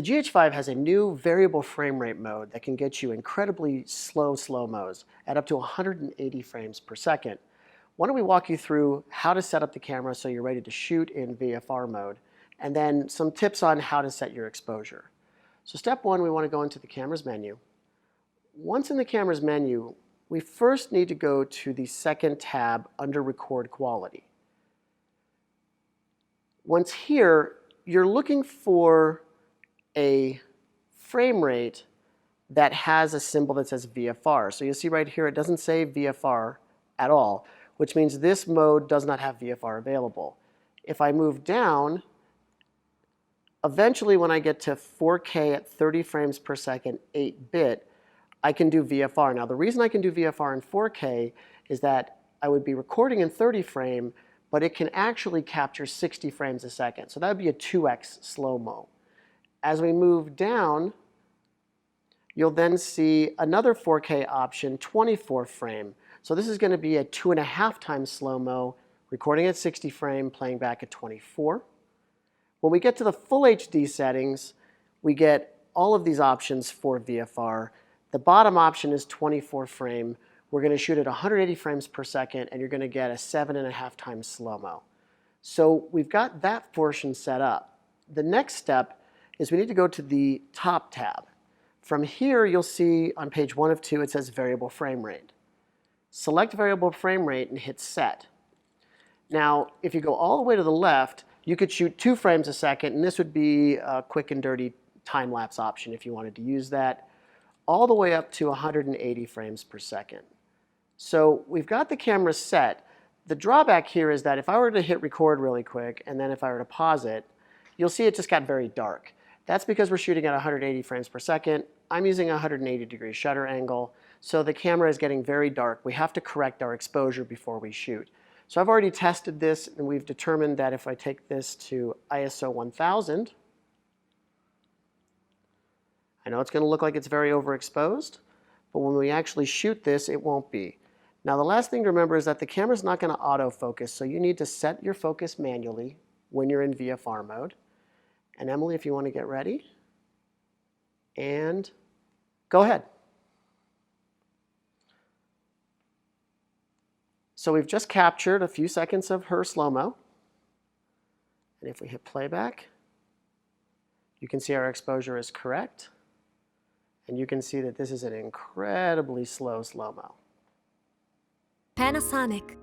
GH5 has a new variable frame rate mode that can get you incredibly slow-mos at up to 180 frames per second. Why don't we walk you through how to set up the camera so you're ready to shoot in VFR mode, and then some tips on how to set your exposure. So step one, we want to go into the camera's menu. Once in the camera's menu, we first need to go to the second tab under Record Quality. Once here, you're looking for a frame rate that has a symbol that says VFR. So you'll see right here it doesn't say VFR at all, which means this mode does not have VFR available. If I move down, eventually when I get to 4K at 30 frames per second, 8-bit, I can do VFR. Now the reason I can do VFR in 4K is that I would be recording in 30 frame, but it can actually capture 60 frames a second. So that would be a 2x slow-mo. As we move down, you'll then see another 4K option, 24 frame. So this is going to be a 2.5 times slow-mo, recording at 60 frame, playing back at 24. When we get to the full HD settings, we get all of these options for VFR. The bottom option is 24 frame. We're going to shoot at 180 frames per second, and you're going to get a 7.5 times slow-mo. So we've got that portion set up. The next step is we need to go to the top tab. From here, you'll see on page 1 of 2, it says variable frame rate. Select variable frame rate and hit set. Now, if you go all the way to the left, you could shoot 2 frames a second, and this would be a quick and dirty time-lapse option if you wanted to use that, all the way up to 180 frames per second. So we've got the camera set. The drawback here is that if I were to hit record really quick, and then if I were to pause it, you'll see it just got very dark. That's because we're shooting at 180 frames per second. I'm using a 180-degree shutter angle, so the camera is getting very dark. We have to correct our exposure before we shoot. So I've already tested this, and we've determined that if I take this to ISO 1000, I know it's going to look like it's very overexposed, but when we actually shoot this, it won't be. Now the last thing to remember is that the camera's not going to autofocus, so you need to set your focus manually when you're in VFR mode. And Emily, if you want to get ready, and go ahead. So we've just captured a few seconds of her slow-mo. And if we hit playback, you can see our exposure is correct. And you can see that this is an incredibly slow-mo. Panasonic.